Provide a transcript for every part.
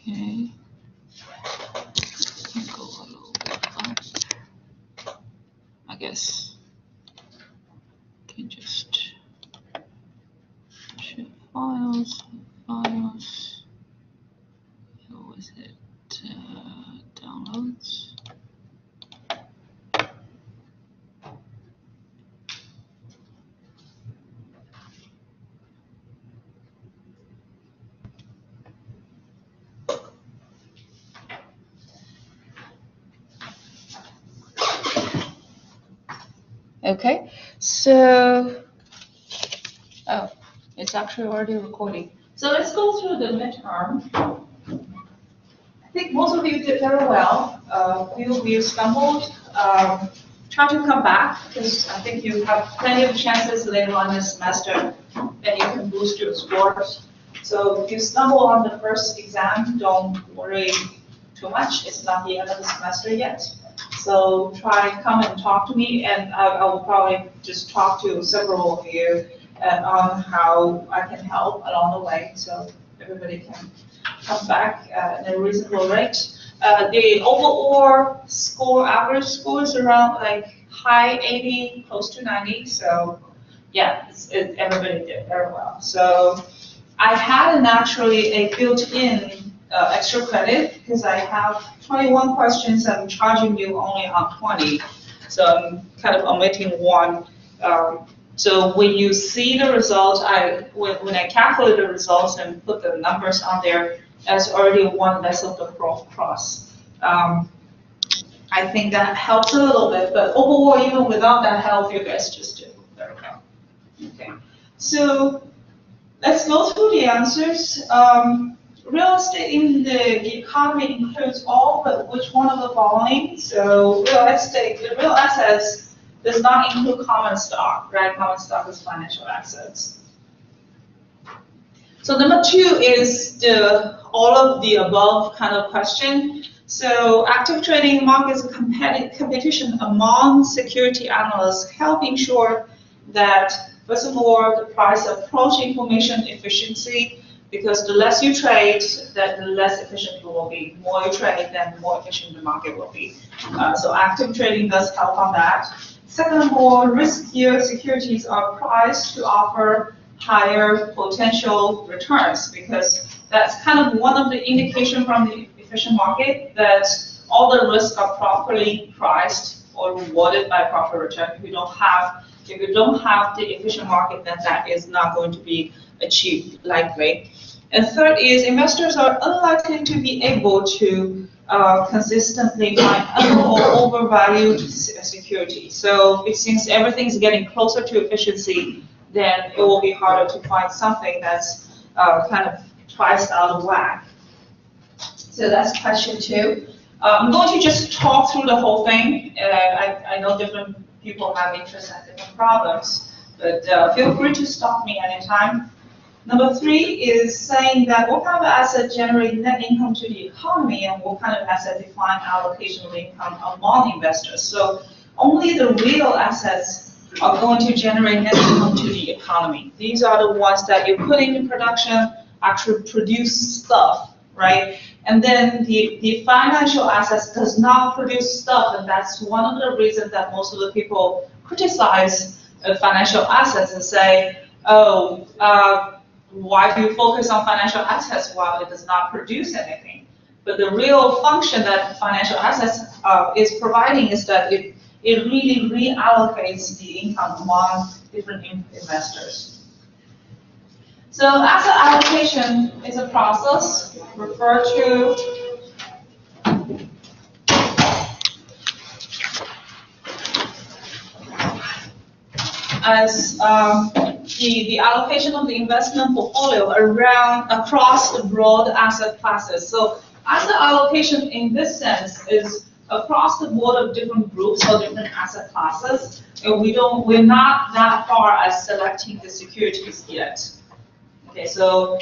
Okay. Go a little bit up. I guess can just ship files. What was it? Downloads. Okay, so, oh, it's actually already recording. So let's go through the midterm. I think most of you did very well. Few of you stumbled. Try to come back because I think you have plenty of chances later on this semester that you can boost your scores. So if you stumble on the first exam, don't worry too much. It's not the end of the semester yet. So try and come and talk to me, and I will probably just talk to several of you on how I can help along the way, so everybody can come back at a reasonable rate. The overall score, average score is around like high 80, close to 90. So yeah, everybody did very well. So I had naturally a built-in extra credit because I have 21 questions. I'm charging you only on 20. So I'm kind of omitting one. So when you see the result, when I calculate the results and put the numbers on there, that's already one less of the cross. I think that helps a little bit, but overall, even without that help, you guys just did very well. Okay, so let's go through the answers. Real estate in the economy includes all but which one of the following? So real estate, the real assets does not include common stock, right? Common stock is financial assets. So number 2 is the all of the above kind of question. So active trading markets competition among security analysts help ensure that, first of all, the price approach information efficiency, because the less you trade, the less efficient it will be. The more you trade, then the more efficient the market will be. So active trading does help on that. Second of all, riskier securities are priced to offer higher potential returns, because that's kind of one of the indication from the efficient market that all the risks are properly priced or rewarded by proper return. If you don't have the efficient market, then that is not going to be achieved likely. And third is investors are unlikely to be able to consistently find under or overvalued security. So since everything's getting closer to efficiency, then it will be harder to find something that's kind of priced out of whack. So that's question 2. I'm going to just talk through the whole thing. I know different people have interest in different problems, but feel free to stop me anytime. Number 3 is saying that what kind of asset generate net income to the economy and what kind of asset define allocation of income among investors. So only the real assets are going to generate net income to the economy. These are the ones that you put into production, actually produce stuff, right? And then the financial assets does not produce stuff, and that's one of the reasons that most of the people criticize financial assets and say, oh, why do you focus on financial assets while it does not produce anything? But the real function that financial assets is providing is that it really reallocates the income among different investors. So asset allocation is a process referred to as the allocation of the investment portfolio across the broad asset classes. So asset allocation in this sense is across the board of different groups or different asset classes. And we're not that far as selecting the securities yet. Okay, so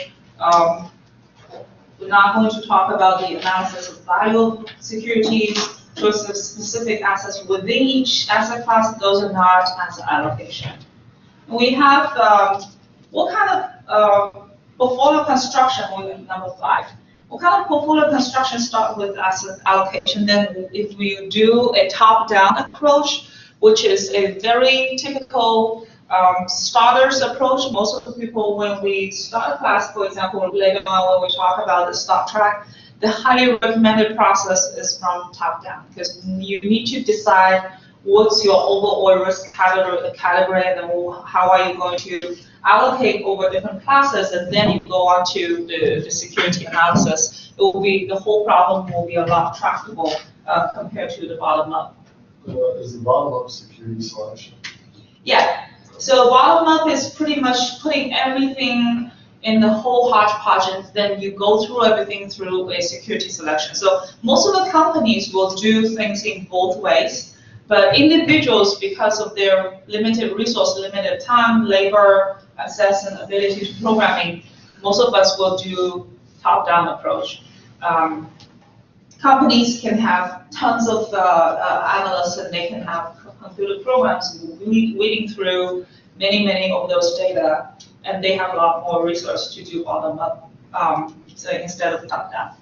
we're not going to talk about the analysis of value of securities versus specific assets within each asset class. Those are not asset allocation. We have what kind of portfolio construction, number 5. What kind of portfolio construction start with asset allocation? Then if we do a top-down approach, which is a very typical starters approach, most of the people, when we start a class, for example, later on when we talk about the stock track, the highly recommended process is from top-down, because you need to decide what's your overall risk category, and then how are you going to allocate over different classes, and then you go on to the security analysis. It will be, the whole problem will be a lot tractable compared to the bottom-up. Is the bottom-up security selection? Yeah. So bottom-up is pretty much putting everything in the whole hodgepodge, and then you go through everything through a security selection. So most of the companies will do things in both ways, but individuals, because of their limited resource, limited time, labor, access, and ability to programming, most of us will do top-down approach. Companies can have tons of analysts, and they can have computer programs weeding through many of those data, and they have a lot more resources to do bottom-up so instead of top-down.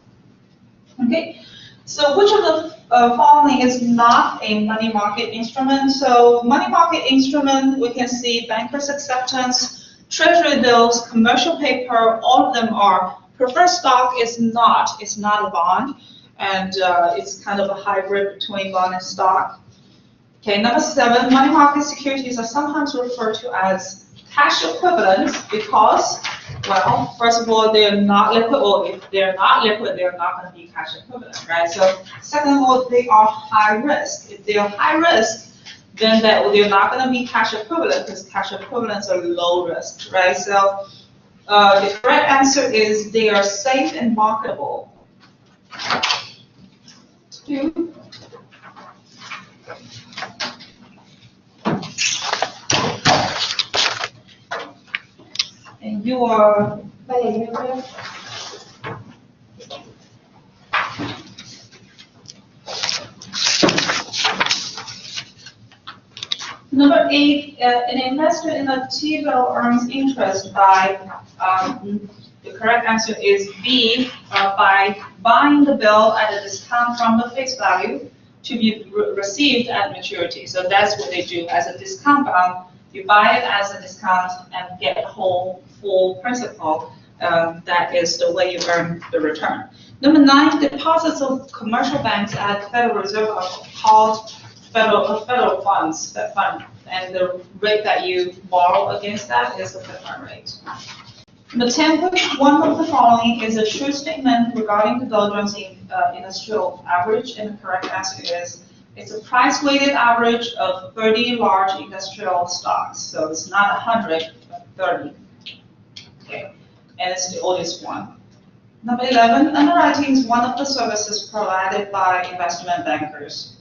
Okay, so which of the following is not a money market instrument? So money market instrument, we can see bankers' acceptance, treasury bills, commercial paper, all of them are. Preferred stock is not. It's not a bond, and it's kind of a hybrid between bond and stock. Okay, number 7, money market securities are sometimes referred to as cash equivalents because, well, first of all, they're not liquid, or if they're not liquid, they're not going to be cash equivalent, right? So second of all, they are high risk. If they're high risk, then they're not going to be cash equivalent, because cash equivalents are low risk, right? So the correct answer is they are safe and marketable. 2. And you are Number 8, an investor in a T-bill earns interest by, the correct answer is B, by buying the bill at a discount from the face value to be received at maturity. So that's what they do as a discount bond. You buy it as a discount and get full principal. That is the way you earn the return. Number 9, deposits of commercial banks at Federal Reserve are called federal funds, Fed fund, and the rate that you borrow against that is the Fed fund rate. Number 10, which one of the following is a true statement regarding the Dow Jones Industrial Average? And the correct answer is it's a price-weighted average of 30 large industrial stocks. So it's not 100, but 30. Okay, and it's the oldest one. Number 11, underwriting is one of the services provided by investment bankers.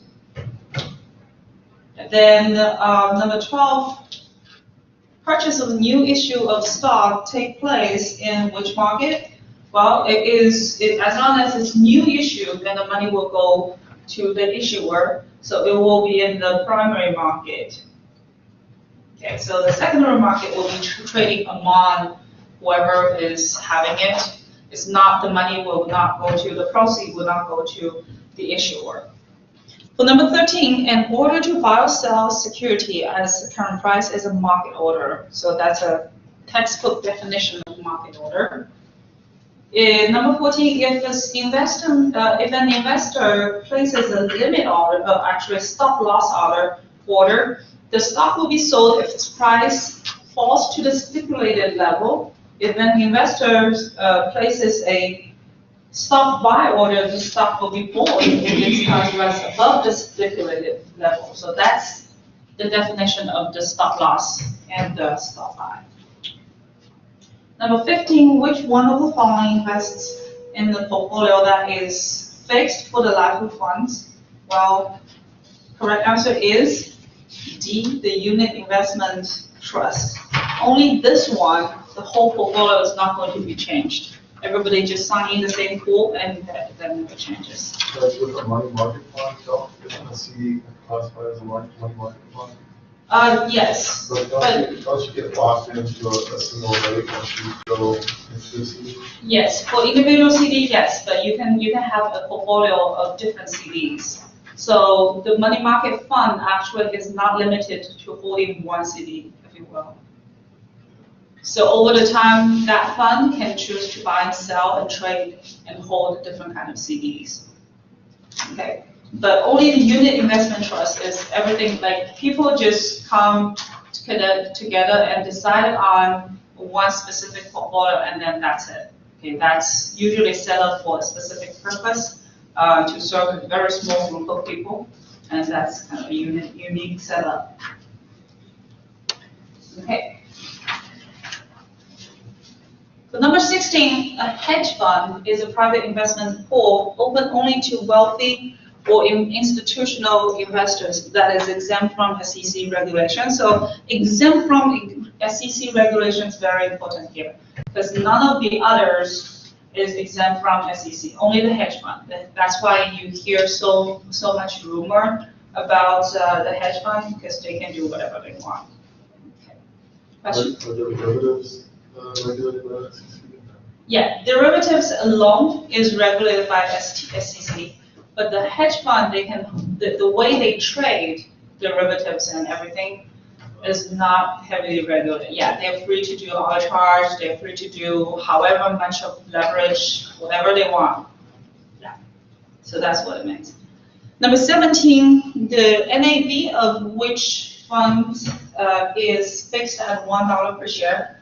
And then number 12, purchase of a new issue of stock take place in which market? Well, as long as it's new issue, then the money will go to the issuer, so it will be in the primary market. Okay, so the secondary market will be trading among whoever is having it. It's not, the money will not go to, the proceeds will not go to the issuer. For number 13, an order to buy or sell security as the current price is a market order. So that's a textbook definition of market order. In number 14, if an investor places a limit order, actually a stop loss order, the stock will be sold if its price falls to the stipulated level. If an investor places a stop buy order, the stock will be bought if its price runs above the stipulated level. So that's the definition of the stop loss and the stop buy. Number 15, which one of the following invests in the portfolio that is fixed for the life of funds? Well, correct answer is D, the unit investment trust. Only this one, the whole portfolio is not going to be changed. Everybody just sign in the same pool, and that never changes. That's with a money market fund, so isn't a CD classified as a money market fund? Yes. But don't you get locked into a single rate once you go into the CD? Yes, for individual CD, yes, but you can have a portfolio of different CDs. So the money market fund actually is not limited to holding one CD, if you will. So over the time, that fund can choose to buy and sell and trade and hold different kind of CDs. Okay, but only the unit investment trust is everything, like people just come together and decide on one specific portfolio and then that's it. Okay, that's usually set up for a specific purpose to serve a very small group of people, and that's kind of a unique setup. Okay. So number 16, a hedge fund is a private investment pool open only to wealthy or institutional investors that is exempt from SEC regulation. So exempt from SEC regulation is very important here because none of the others is exempt from SEC, only the hedge fund. That's why you hear so much rumor about the hedge fund because they can do whatever they want. Okay. Question? Are there derivatives regulated by the SEC? Yeah, derivatives alone is regulated by SEC, but the hedge fund, they can, the way they trade derivatives and everything is not heavily regulated. Yeah, they're free to do arbitrage, they're free to do however much of leverage, whatever they want. Yeah, so that's what it means. Number 17, the NAV of which fund is fixed at $1 per share.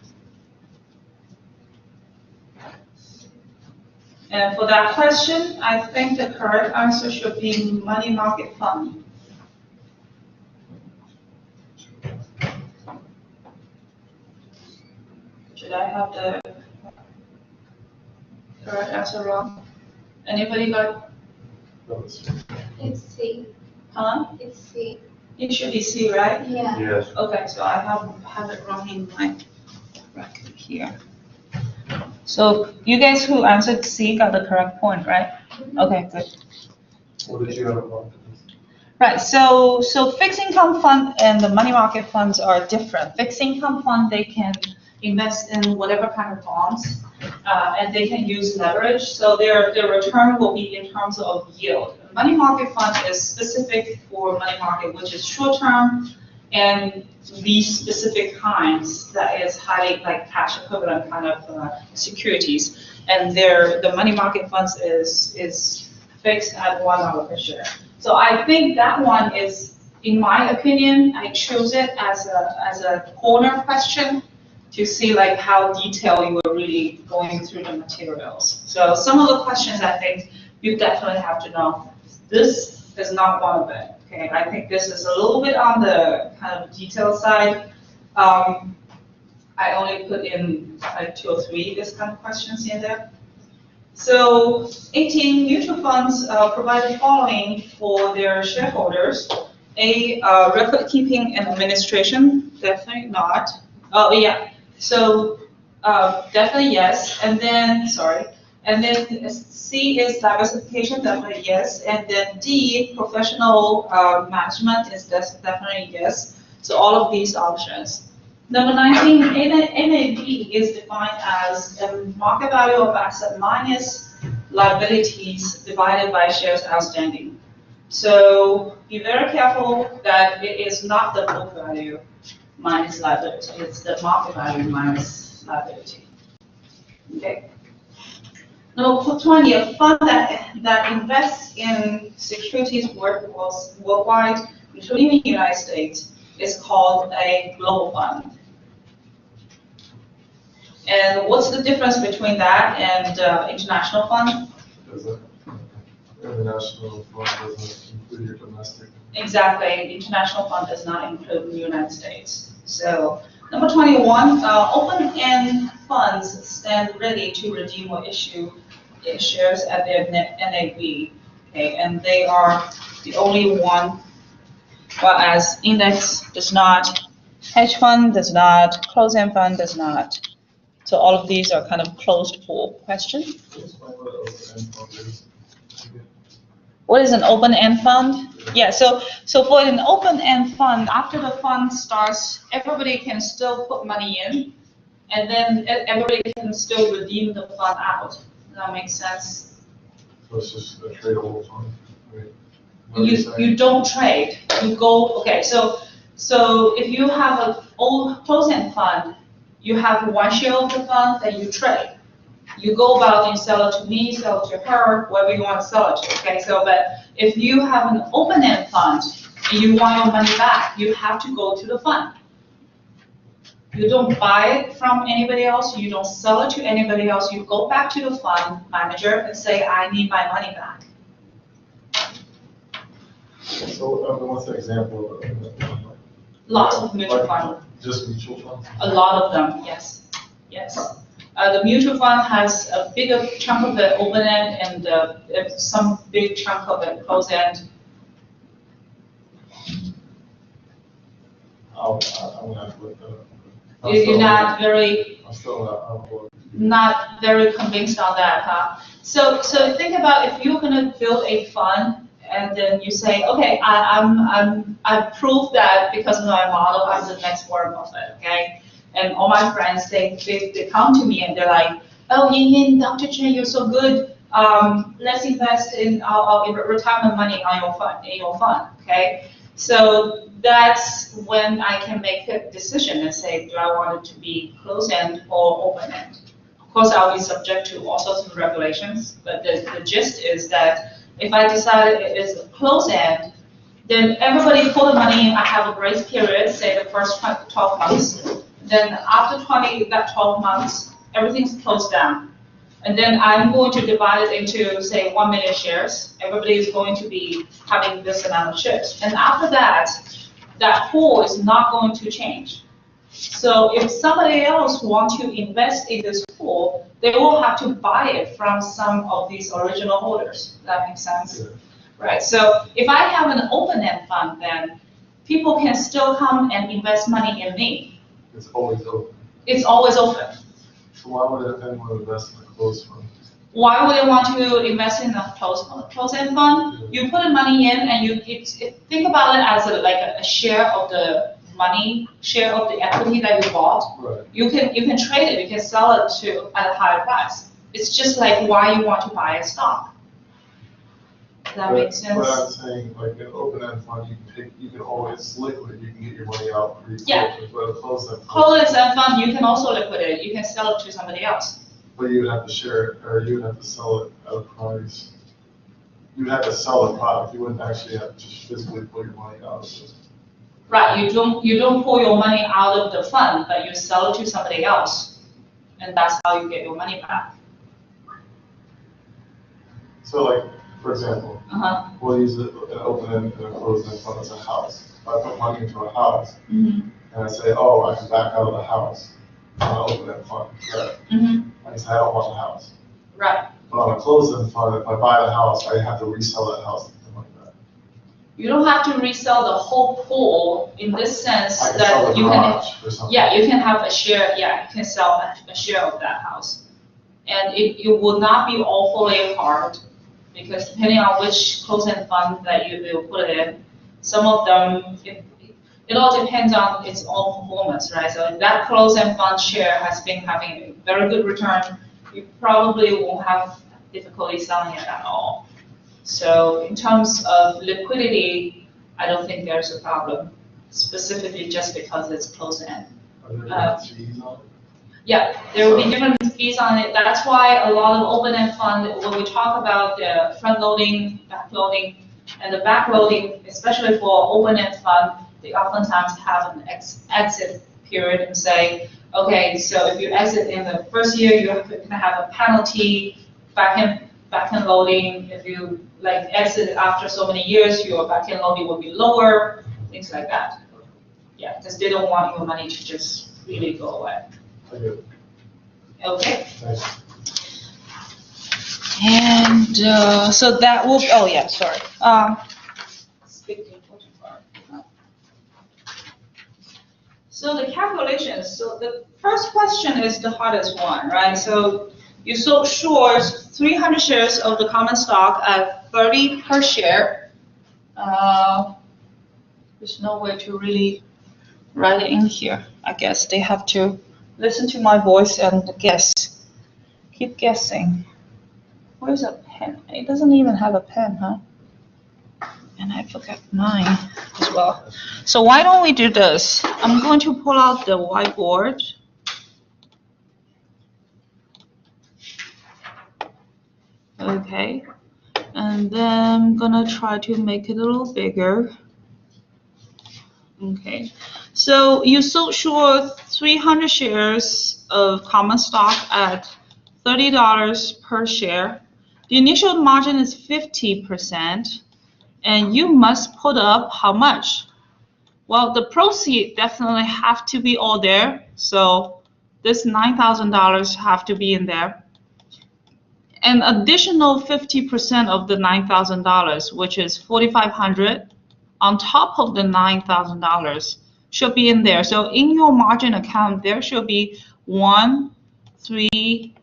And for that question, I think the correct answer should be money market fund. Should I have the correct answer wrong? Anybody got? It's C. Huh? It's C. It should be C, right? Yeah. Yes. Okay, so I have it wrong in my bracket here. So you guys who answered C got the correct point, right? Okay, good. What did you have about Right, so fixed income fund and the money market funds are different. Fixed income fund, they can invest in whatever kind of bonds, and they can use leverage, so their return will be in terms of yield. Money market fund is specific for money market, which is short term, and these specific kinds that is highly like cash equivalent kind of securities, and the money market funds is fixed at $1 per share. So I think that one is, in my opinion, I chose it as a corner question to see like how detailed you were really going through the materials. So some of the questions I think you definitely have to know. This is not one of it. Okay, I think this is a little bit on the kind of detail side. I only put in like 2 or 3 this kind of questions in there. So 18, mutual funds provide the following for their shareholders. A, record keeping and administration, definitely not. Oh yeah, so definitely yes, and then, sorry. And then C is diversification, definitely yes. And then D, professional management is definitely yes. So all of these options. Number 19, NAV is defined as the market value of asset minus liabilities divided by shares outstanding. So be very careful that it is not the book value minus liability. It's the market value minus liability. Okay. Number 20, a fund that invests in securities worldwide, including the United States, is called a global fund. And what's the difference between that and international fund? International fund doesn't include your domestic. Exactly, international fund does not include the United States. So number 21, open-end funds stand ready to redeem or issue shares at their NAV, okay, and they are the only one, whereas index does not, hedge fund does not, closed-end fund does not. So all of these are kind of closed pool questions. What is an open-end fund? Yeah, so for an open-end fund, after the fund starts, everybody can still put money in, and then everybody can still redeem the fund out. Does that make sense? So it's just a tradable fund. Right? What are you saying? You don't trade. You go, okay, so if you have an old closed-end fund, you have one share of the fund that you trade. You go about and sell it to me, sell it to her, whoever you want to sell it to, okay? So, but if you have an open-end fund and you want your money back, you have to go to the fund. You don't buy it from anybody else, you don't sell it to anybody else, you go back to the fund manager and say, I need my money back. So, what's an example of Lots of mutual funds. Just mutual funds? A lot of them, yes, yes. The mutual fund has a bigger chunk of it open end and some big chunk of it closed end. I'm gonna have to look that up. You're not very, I'm still not. not very convinced on that, huh? So think about if you're gonna build a fund and then you say, okay, I've proved that because of my model, I'm the next Warren Buffett, okay? And all my friends, they come to me and they're like, oh, Yin, Dr. Chen, you're so good. Let's invest in our retirement money on in your fund, okay? So that's when I can make a decision and say, do I want it to be closed-end or open-end? Of course, I'll be subject to all sorts of regulations, but the gist is that if I decide it is closed-end, then everybody put the money in, I have a grace period, say the first 12 months. Then after 12 months, everything's closed down. And then I'm going to divide it into, say, 1 million shares. Everybody is going to be having this amount of shares. And after that, that pool is not going to change. So if somebody else wants to invest in this pool, they will have to buy it from some of these original holders. Does that make sense? Yeah. Right, so if I have an open-end fund, then people can still come and invest money in me. It's always open. It's always open. So why would anyone invest in a closed fund? Why would they want to invest in a closed-end fund? You put the money in and think about it as like a share of the money, share of the equity that you bought. Right. You can trade it, you can sell it at a higher price. It's just like why you want to buy a stock. Does that make sense? But I'm saying, like an open-end fund, you can always liquid, you can get your money out pretty Yeah. quickly. But a closed-end fund, Closed-end fund, you can also liquidate it. You can sell it to somebody else. but you would have to share it, or you would have to sell it at a price. You would have to sell the product. You wouldn't actually have to just physically pull your money out of it. Right, you don't pull your money out of the fund, but you sell it to somebody else. And that's how you get your money back. So, like, for example, Uh-huh. we'll use an open-end and a closed-end fund as a house. If I put money into a house, Mm-hmm. and I say, oh, I can back out of the house on an open-end fund, correct? Mm-hmm. I can say, I don't want the house. Right. But on a closed-end fund, if I buy the house, I have to resell that house to get the money back. You don't have to resell the whole pool in this sense I can sell that the you can, garage or something. yeah, you can have a share, yeah, you can sell a share of that house. And it will not be awfully hard because depending on which closed-end fund that you will put it in, some of them, it all depends on its own performance, right? So if that closed-end fund share has been having a very good return, you probably won't have difficulty selling it at all. So in terms of liquidity, I don't think there's a problem, specifically just because it's closed-end. Are there fees on it? Yeah, there will be different fees on it. That's why a lot of open-end fund, when we talk about the front loading, back loading, and the back loading, especially for open-end fund, they oftentimes have an exit period and say, okay, so if you exit in the first year, you're going to have a penalty, back-end loading. If you like exit after so many years, your back-end loading will be lower, things like that. Yeah, because they don't want your money to just really go away. I get it. Okay. Nice. And so that will, oh yeah, sorry. So the calculations, so the first question is the hardest one, right? So you sold short 300 shares of the common stock at 30 per share. There's no way to really write it in here. I guess they have to listen to my voice and guess. Keep guessing. Where's a pen? It doesn't even have a pen, huh? And I forgot mine as well. So why don't we do this? I'm going to pull out the whiteboard. Okay. And then I'm gonna try to make it a little bigger. Okay. So you sold short 300 shares of common stock at $30 per share. The initial margin is 50%, and you must put up how much? Well, the proceeds definitely have to be all there. So this $9,000 have to be in there. An additional 50% of the $9,000, which is $4,500, on top of the $9,000 should be in there. So in your margin account, there should be 1,350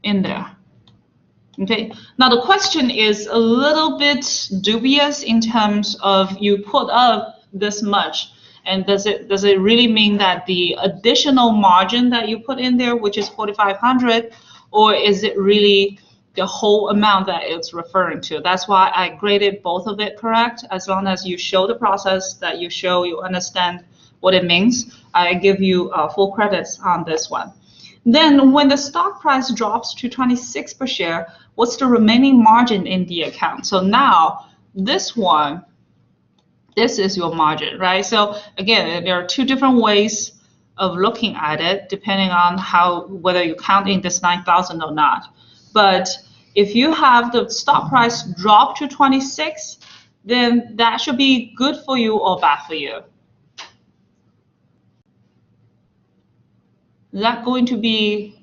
in there. Okay. Now the question is a little bit dubious in terms of you put up this much, and does it really mean that the additional margin that you put in there, which is 4,500, or is it really the whole amount that it's referring to? That's why I graded both of it correct. As long as you show the process, that you show you understand what it means, I give you full credits on this one. Then when the stock price drops to 26 per share, what's the remaining margin in the account? So now this one, this is your margin, right? So again, there are two different ways of looking at it, depending on whether you're counting this 9,000 or not. But if you have the stock price drop to 26, then that should be good for you or bad for you. Is that going to be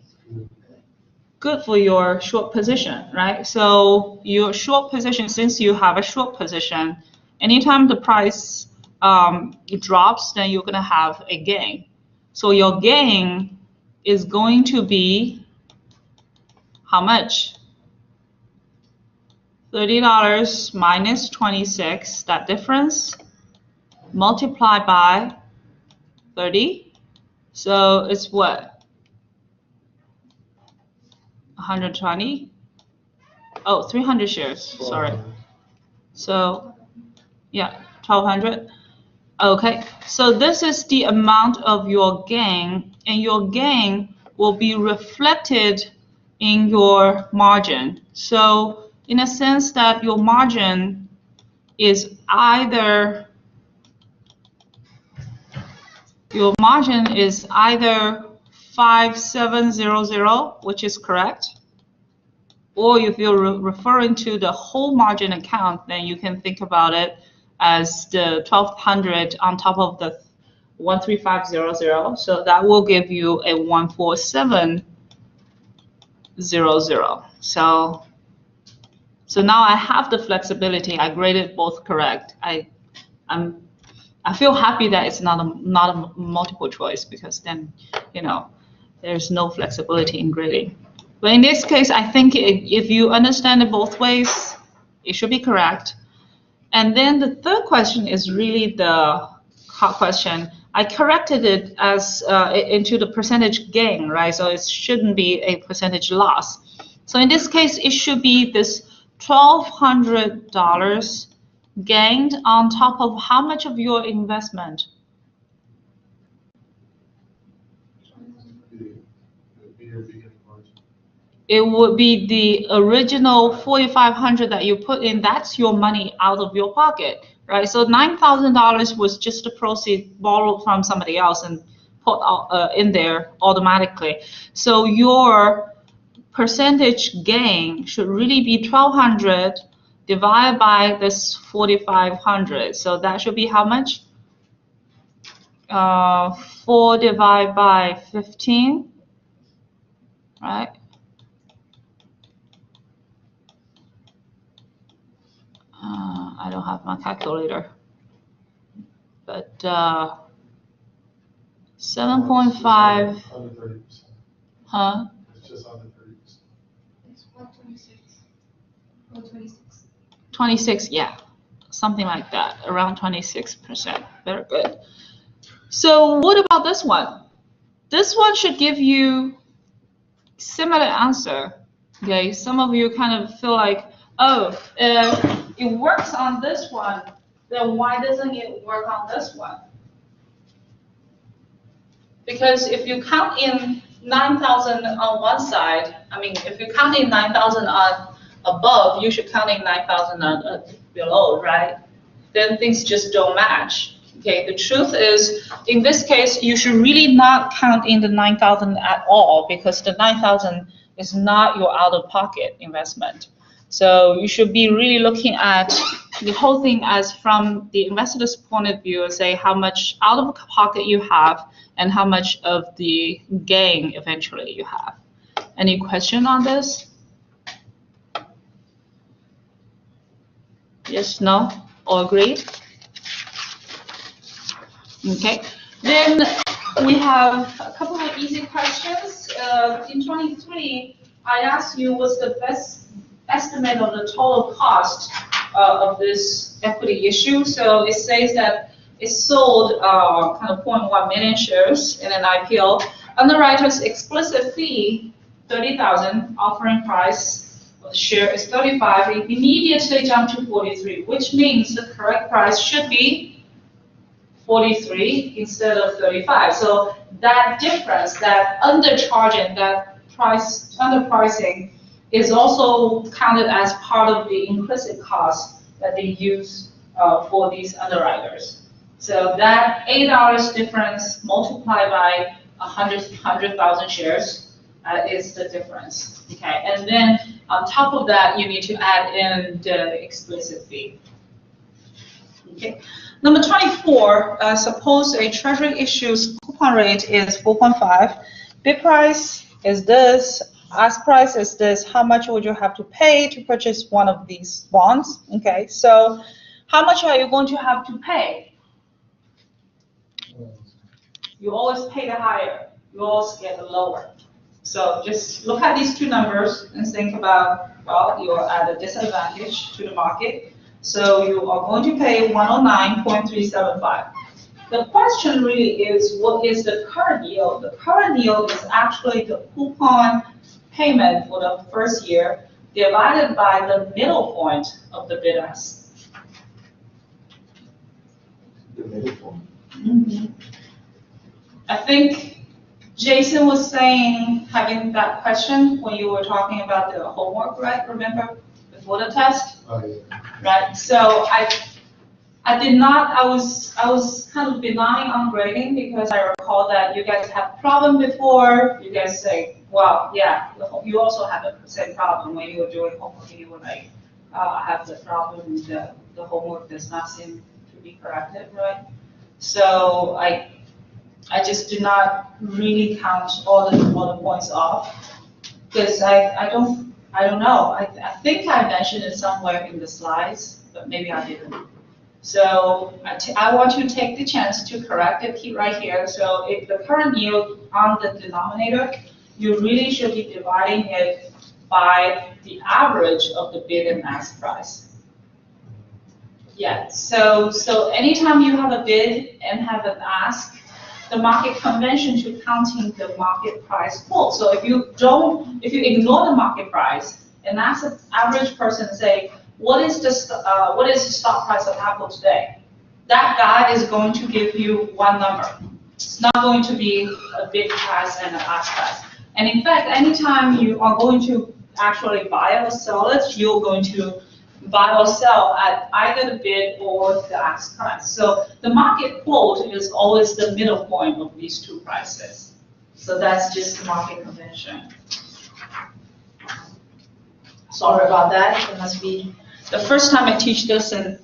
good for your short position, right? So your short position, since you have a short position, anytime the price drops, then you're going to have a gain. So your gain is going to be how much? $30 minus 26, that difference, multiplied by 30. So it's what? 120? Oh, 300 shares, sorry. So, yeah, 1,200. Okay, so this is the amount of your gain, and your gain will be reflected in your margin. So, in a sense that your margin is either 5700, which is correct, or if you're referring to the whole margin account, then you can think about it as the 1,200 on top of the 13500. So that will give you a 14700. So now I have the flexibility. I graded both correct. I feel happy that it's not a multiple choice, because then, there's no flexibility in grading. But in this case, I think if you understand it both ways, it should be correct. And then the third question is really the hard question. I corrected it as into the percentage gain, right? So it shouldn't be a percentage loss. So in this case, it should be this $1,200 gained on top of how much of your investment? It would be the original 4,500 that you put in. That's your money out of your pocket, right? So $9,000 was just the proceed borrowed from somebody else and put in there automatically. So your percentage gain should really be 1,200 divided by this 4,500. So that should be how much? 4 divided by 15, right? I don't have my calculator, but 7.5. Under 30%. Huh? It's just under 30%. It's 126. Or 26. 26, yeah, something like that, around 26%. Very good. So what about this one? This one should give you similar answer. Okay, some of you kind of feel like, oh, if it works on this one, then why doesn't it work on this one? Because if you count in 9,000 on one side, I mean, if you count in 9,000 on above, you should count in 9,000 on below, right? Then things just don't match. Okay, the truth is, in this case, you should really not count in the 9,000 at all because the 9,000 is not your out-of-pocket investment. So you should be really looking at the whole thing as from the investor's point of view, say how much out-of-pocket you have and how much of the gain eventually you have. Any question on this? Yes, no, all agreed? Okay, then we have a couple of easy questions. In 23, I asked you what's the best estimate of the total cost of this equity issue. So it says that it sold kind of 0.1 million shares in an IPO. Underwriter's explicit fee, 30,000, offering price of the share is 35. It immediately jumped to 43, which means the correct price should be 43 instead of 35. So that difference, that undercharging, that price underpricing, is also counted as part of the implicit cost that they use for these underwriters. So that $8 difference multiplied by 100,000 shares is the difference. Okay, and then on top of that, you need to add in the explicit fee. Okay. Number 24, suppose a treasury issue's coupon rate is 4.5, bid price is this, ask price is this, how much would you have to pay to purchase one of these bonds? Okay, so how much are you going to have to pay? You always pay the higher, you always get the lower. So just look at these two numbers and think about, well, you're at a disadvantage to the market. So you are going to pay 109.375. The question really is, what is the current yield? The current yield is actually the coupon payment for the first year divided by the middle point of the bid ask. The middle point. Mm-hmm. I think Jason was saying, having that question when you were talking about the homework, right? Remember, before the test? Oh, yeah. Right, so I did not, I was kind of benign on grading because I recall that you guys had problem before. You guys say, well, yeah, you also had the same problem when you were doing homework. You were like, I have the problem, the homework does not seem to be corrected, right? So I just do not really count all the points off because I don't know. I think I mentioned it somewhere in the slides, but maybe I didn't. So I want you to take the chance to correct it right here. So if the current yield on the denominator, you really should be dividing it by the average of the bid and ask price. Yeah, so anytime you have a bid and have an ask, the market convention to counting the market price quote. So if you ignore the market price and ask an average person, say, what is the stock price of Apple today? That guy is going to give you one number. It's not going to be a bid price and an ask price. And in fact, anytime you are going to actually buy or sell it, you're going to buy or sell at either the bid or the ask price. So the market quote is always the middle point of these two prices. So that's just the market convention. Sorry about that. It must be the first time I teach this. And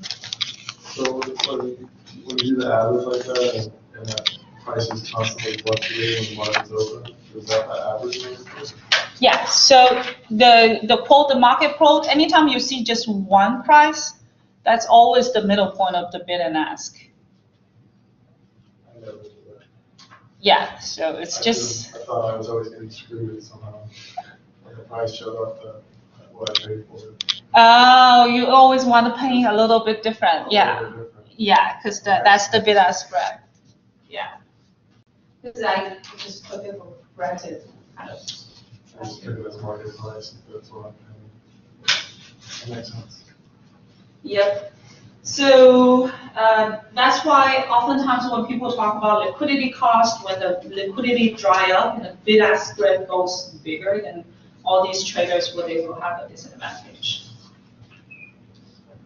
So when you do the average like that and that price is constantly fluctuating when the market's open, is that the average rate? yeah, so the quote, the market quote, anytime you see just one price, that's always the middle point of the bid and ask. I never do that. Yeah, so it's just. I thought I was always getting screwed somehow. When the price showed up what I paid for it. Oh, you always want to pay a little bit different. Yeah, They're different. yeah, because that's the bid-ask spread. Yeah. Because I just took it for granted, kind of. I just took it as market price, if that's what I'm paying. That makes sense. Yep. So that's why oftentimes when people talk about liquidity cost, when the liquidity dry up and the bid-ask spread goes bigger, then all these traders they will have a disadvantage.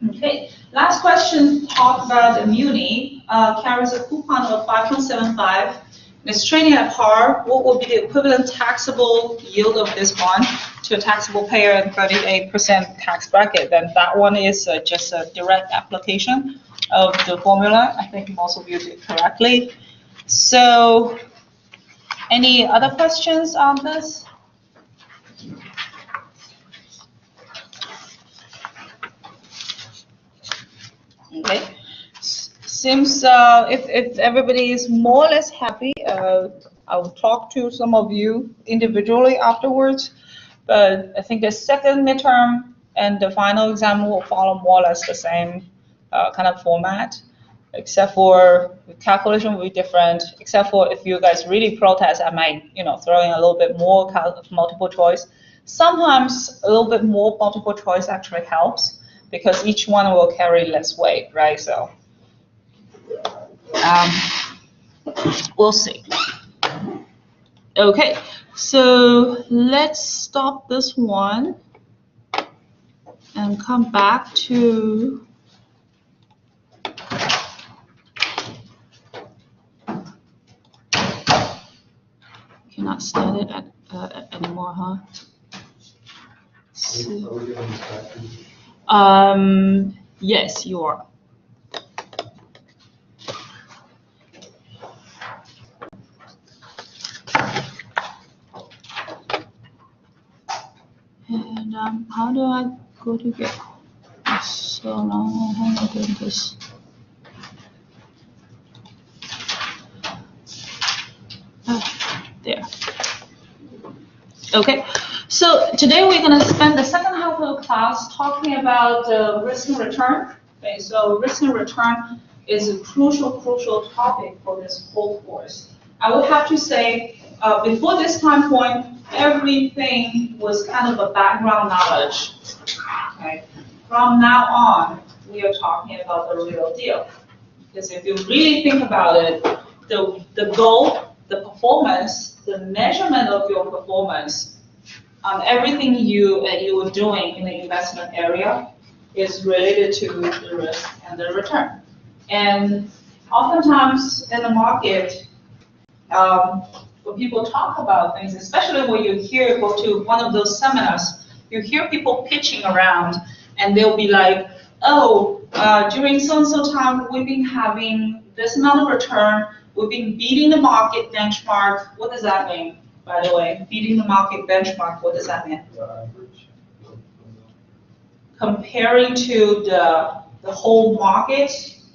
Okay. Last question talk about the muni. Carries a coupon of 5.75. It's trading at par. What will be the equivalent taxable yield of this bond to a taxable payer in 38% tax bracket? Then that one is just a direct application of the formula. I think most of you did correctly. So, any other questions on this? Okay. Seems if everybody is more or less happy, I'll talk to some of you individually afterwards. But I think the second midterm and the final exam will follow more or less the same kind of format, except for the calculation will be different. Except for if you guys really protest, I might throw in a little bit more multiple choice. Sometimes a little bit more multiple choice actually helps because each one will carry less weight, right? So. We'll see. Okay, so let's stop this one and come back to cannot stand it anymore, huh? Are we giving this back to you? Yes, you are. And how do I go to get so long? How am I doing this? There. Okay, so today we're going to spend the second half of the class talking about risk and return. Okay, so risk and return is a crucial topic for this whole course. I would have to say, before this time point, everything was kind of a background knowledge. Okay, from now on, we are talking about the real deal. Because if you really think about it, the goal, the performance, the measurement of your performance on everything you are doing in the investment area is related to the risk and the return. And oftentimes in the market, when people talk about things, especially when you go to one of those seminars, you hear people pitching around, and they'll be like, "Oh, during so-and-so time, we've been having this amount of return. We've been beating the market benchmark." What does that mean, by the way? Beating the market benchmark, what does that mean? The average. Comparing to the whole market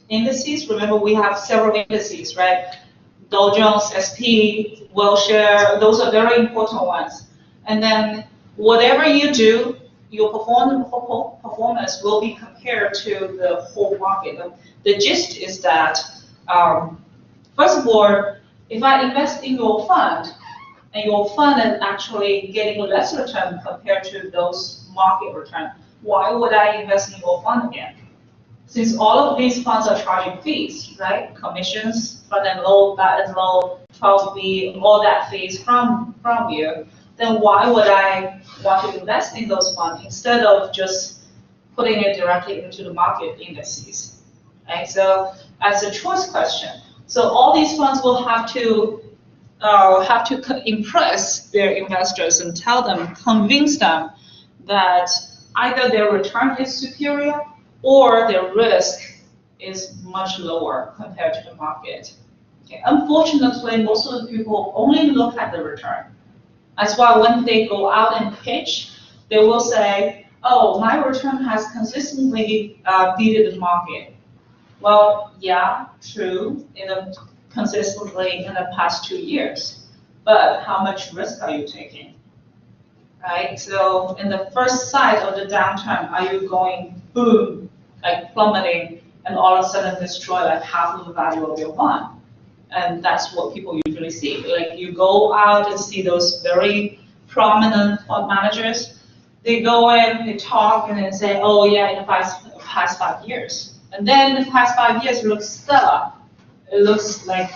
indices. Remember, we have several indices, right? Dow Jones, SP, Wilshire, those are very important ones. And then whatever you do, your performance will be compared to the whole market. The gist is that, first of all, if I invest in your fund, and your fund is actually getting less return compared to those market return, why would I invest in your fund again? Since all of these funds are charging fees, right? Commissions, front-end load, back-end load, 12B, all that fees from you, then why would I want to invest in those funds instead of just putting it directly into the market indices? Right? So as a choice question. So all these funds will have to impress their investors and tell them, convince them that either their return is superior or their risk is much lower compared to the market. Okay. Unfortunately, most of the people only look at the return. That's why when they go out and pitch, they will say, "Oh, my return has consistently beaten the market." Well, yeah, true, consistently in the past 2 years. But how much risk are you taking? right? So in the first side of the downturn, are you going boom, like plummeting, and all of a sudden destroy like half of the value of your bond? And that's what people usually see. Like you go out and see those very prominent fund managers, they go in, they talk, and then say, oh yeah, in the past 5 years. And then the past 5 years looks stellar. It looks like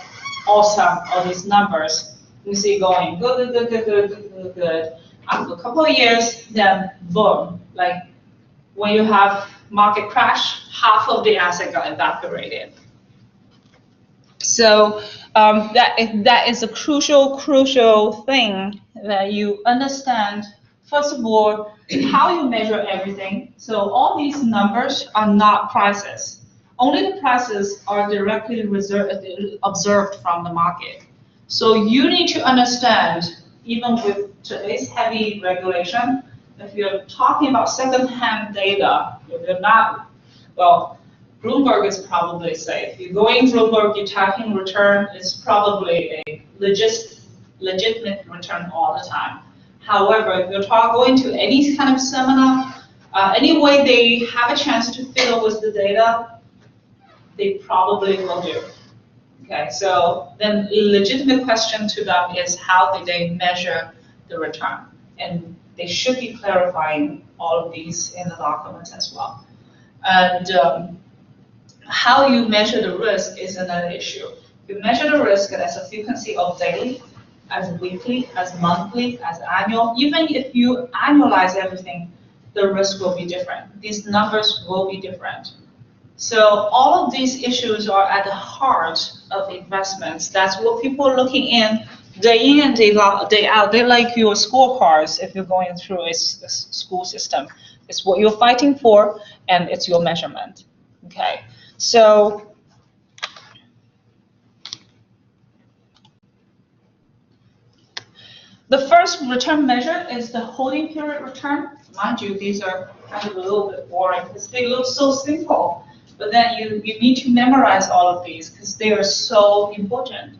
awesome, all these numbers. You see going good, good, good, good, good, good, good. After a couple of years, then boom, like when you have market crash, half of the asset got evaporated. So that is a crucial thing that you understand. First of all, how you measure everything. So all these numbers are not prices. Only the prices are directly observed from the market. So you need to understand, even with today's heavy regulation, if you're talking about second-hand data, if you're not, well, Bloomberg is probably safe. You go in Bloomberg, you type in return, it's probably a legitimate return all the time. However, if you're going to any kind of seminar, any way they have a chance to fiddle with the data, they probably will do. Okay, so then a legitimate question to them is how do they measure the return? And they should be clarifying all of these in the documents as well. And how you measure the risk is another issue. You measure the risk as a frequency of daily, as weekly, as monthly, as annual. Even if you annualize everything, the risk will be different. These numbers will be different. So all of these issues are at the heart of investments. That's what people are looking in and day out. They're like your scorecards if you're going through a school system. It's what you're fighting for, and it's your measurement. Okay, so the first return measure is the holding period return. Mind you, these are kind of a little bit boring because they look so simple. But then you need to memorize all of these because they are so important.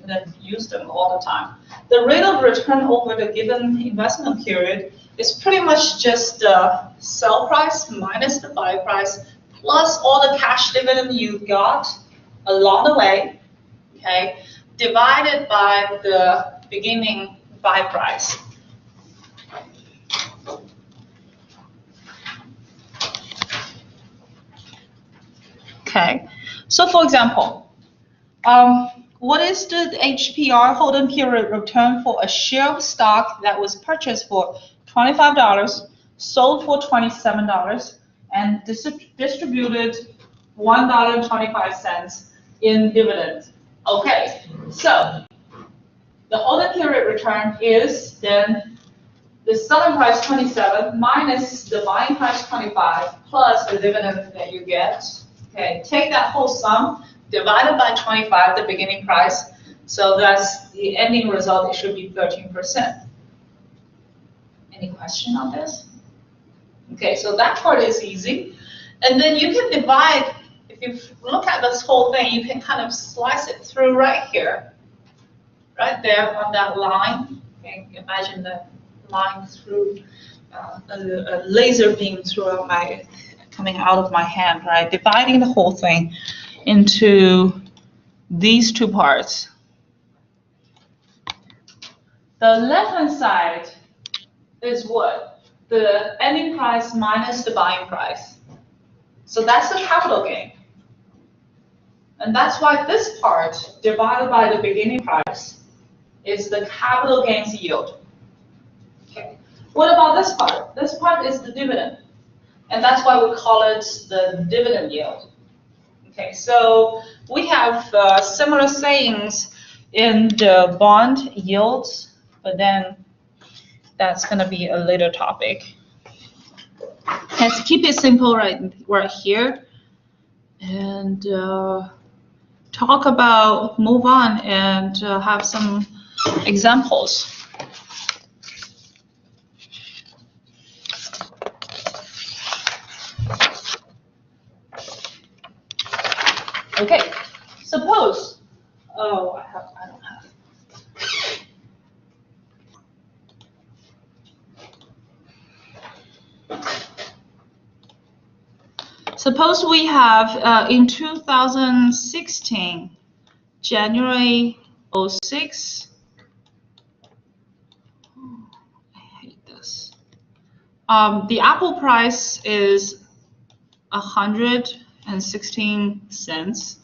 And then use them all the time. The rate of return over the given investment period is pretty much just the sell price minus the buy price plus all the cash dividend you got along the way, okay, divided by the beginning buy price. Okay, so for example, what is the HPR holding period return for a share of stock that was purchased for $25, sold for $27, and distributed $1.25 in dividends? Okay, so the holding period return is then the selling price 27 minus the buying price 25 plus the dividend that you get. Okay, take that whole sum, divide it by 25, the beginning price. So that's the ending result. It should be 13%. Any question on this? Okay, so that part is easy. And then you can divide, if you look at this whole thing, you can kind of slice it through right here. Right there on that line. Okay, imagine the line through a laser beam through coming out of my hand, right? Dividing the whole thing into these two parts. The left-hand side is what? The ending price minus the buying price. So that's the capital gain. And that's why this part divided by the beginning price is the capital gains yield. Okay. What about this part? This part is the dividend. And that's why we call it the dividend yield. Okay, so we have similar sayings in the bond yields, but then that's going to be a later topic. Let's keep it simple right here and move on and have some examples. Okay, suppose, I don't have. Suppose we have in 2016, January 06. I hate this. The apple price is 116 cents.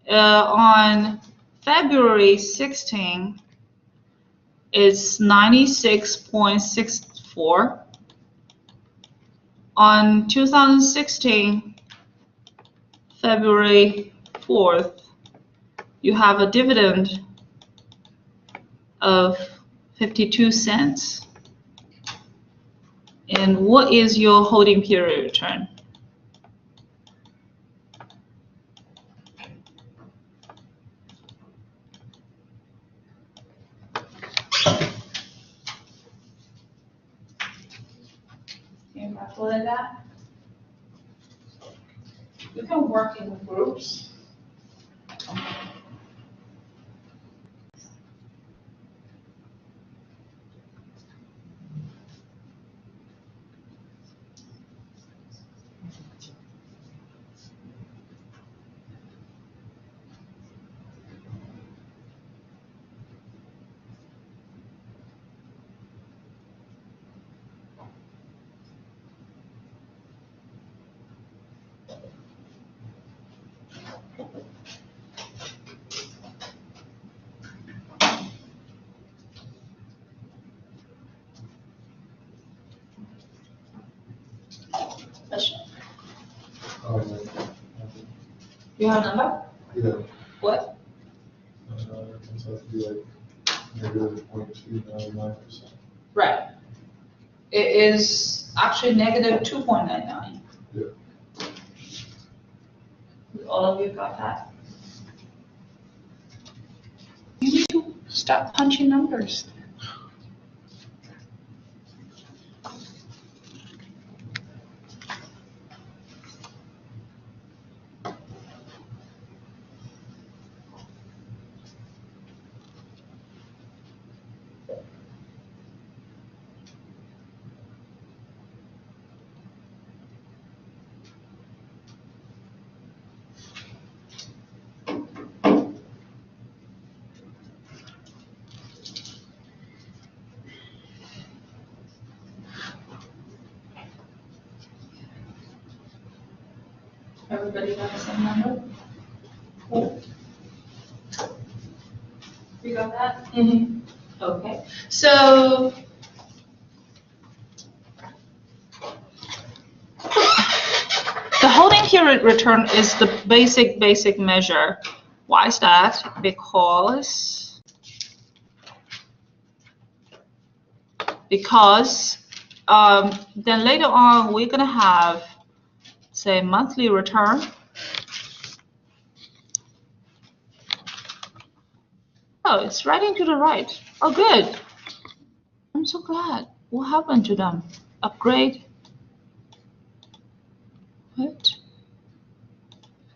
On February 16, it's 96.64. On 2016, February 4th, you have a dividend of 52 cents. And what is your holding period return? Can you calculate that? You can work in groups. You have a number? Yeah. What? It comes out to be like -0.299%. Right. It is actually negative 2.99. Yeah. All of you got that? You need to start punching numbers. Everybody got the same number? Cool. You got that? Mm-hmm. Okay. So the holding period return is the basic measure. Why is that? Because then later on we're gonna have, say, monthly return. Oh, it's writing to the right. Oh, good. I'm so glad. What happened to them? Upgrade? What?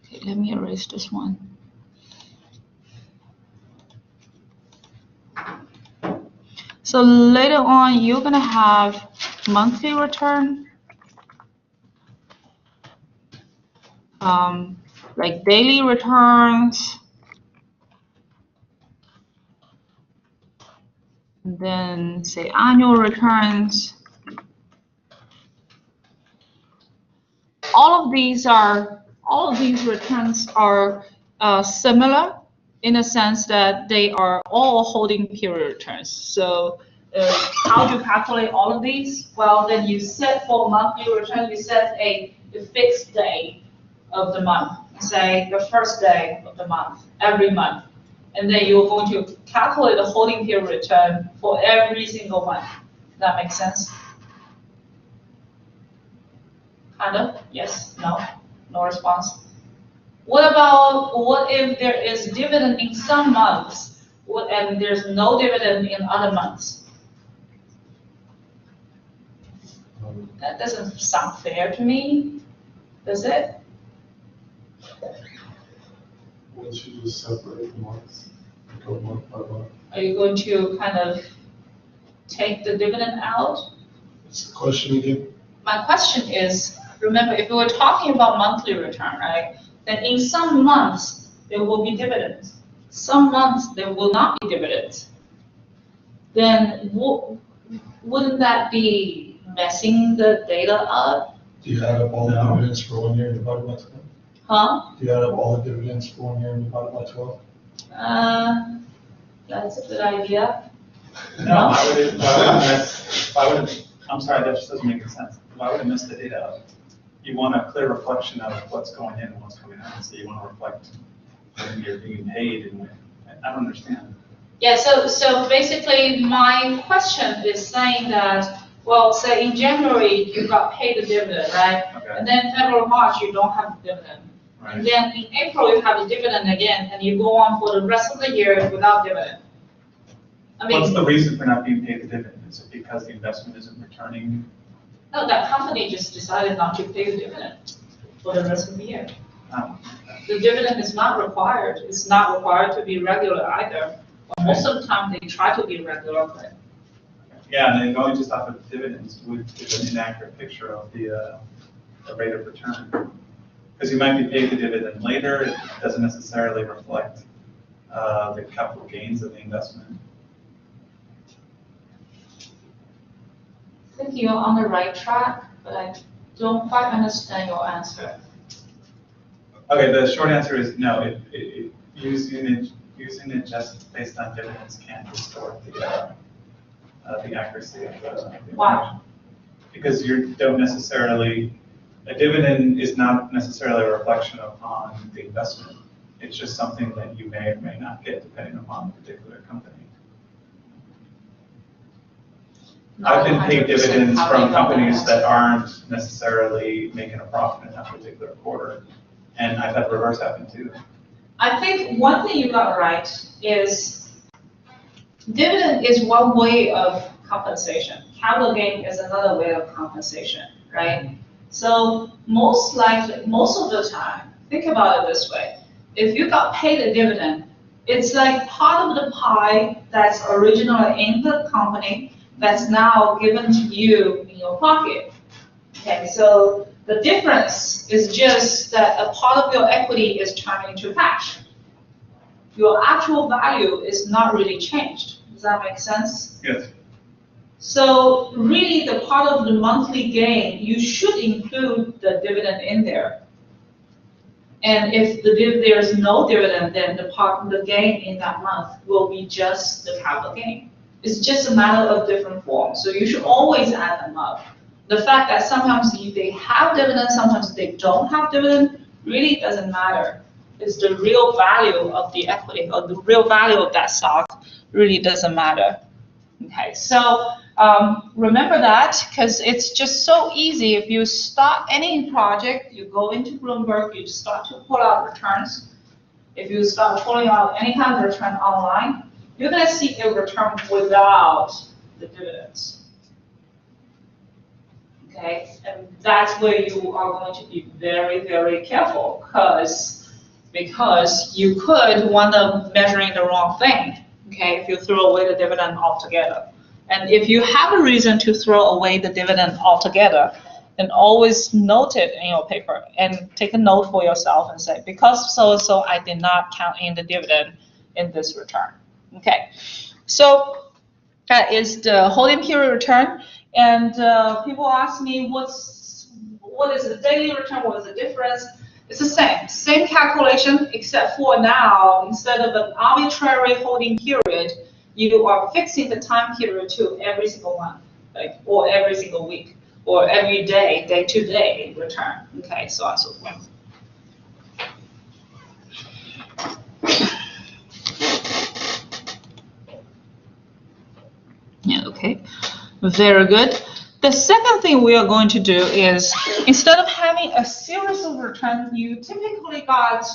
Okay, let me erase this one. So later on, you're gonna have monthly return, like daily returns, and then say annual returns. All of these returns are similar in a sense that they are all holding period returns. So how do you calculate all of these? Well, then you set for monthly return, you set a fixed day of the month, say the first day of the month, every month. And then you're going to calculate the holding period return for every single month. Does that make sense? Kind of? Yes? No? No response? What if there is dividend in some months and there's no dividend in other months? That doesn't sound fair to me, does it? Once you just separate the months, go month by month. Are you going to kind of take the dividend out? What's the question again? My question is, remember, if we were talking about monthly return, right, then in some months, there will be dividends. Some months, there will not be dividends. Then wouldn't that be messing the data up? Do you add up all the dividends for 1 year and divide by 12? Huh? Do you add up all the dividends for 1 year and divide by 12? That's a good idea. No, why would it, I'm sorry, that just doesn't make any sense. Why would it mess the data up? You want a clear reflection of what's going in and what's coming out, so you want to reflect when you're being paid, and I don't understand. Yeah, so basically, my question is saying that, well, say in January, you got paid the dividend, right? Okay. And then February, March, you don't have the dividend. Right. And then in April, you have the dividend again, and you go on for the rest of the year without dividend. I mean, What's the reason for not being paid the dividend? Is it because the investment isn't returning? no, that company just decided not to pay the dividend for the rest of the year. Oh, The dividend is not required. It's not required to be regular either. But most of the time, they try to be regular, but yeah, and then going just off of dividends would give an inaccurate picture of the rate of return. Because you might be paid the dividend later, it doesn't necessarily reflect the capital gains of the investment. I think you're on the right track, but I don't quite understand your answer. Okay, the short answer is no. Using it just based on dividends can't distort the accuracy of the Why? Because you don't necessarily, a dividend is not necessarily a reflection upon the investment. It's just something that you may or may not get depending upon the particular company. I've been paid 100% dividends how from they got companies that. that aren't necessarily making a profit in that particular quarter. And I've had the reverse happen too. I think one thing you got right is dividend is one way of compensation. Capital gain is another way of compensation, right? So most likely, most of the time, think about it this way. If you got paid a dividend, it's like part of the pie that's originally in the company that's now given to you in your pocket. Okay, so the difference is just that a part of your equity is turned into cash. Your actual value is not really changed. Does that make sense? Yes. So really, the part of the monthly gain, you should include the dividend in there. And if there's no dividend, then the gain in that month will be just the capital gain. It's just a matter of different form. So you should always add them up. The fact that sometimes they have dividend, sometimes they don't have dividend, really doesn't matter. It's the real value of the equity or the real value of that stock really doesn't matter. Okay, so remember that, because it's just so easy. If you start any project, you go into Bloomberg, you start to pull out returns. If you start pulling out any kind of return online, you're going to see a return without the dividends. Okay, and that's where you are going to be very, very careful, because you could wind up measuring the wrong thing. Okay, if you throw away the dividend altogether. And if you have a reason to throw away the dividend altogether, then always note it in your paper and take a note for yourself and say, because so-and-so, I did not count in the dividend in this return. Okay, so that is the holding period return. And people ask me, what is the daily return? What is the difference? It's the same calculation, except for now, instead of an arbitrary holding period, you are fixing the time period to every single month, like, or every single week, or every day, day-to-day return. Okay, so on and so forth. Yeah, okay, very good. The second thing we are going to do is, instead of having a series of returns, you typically got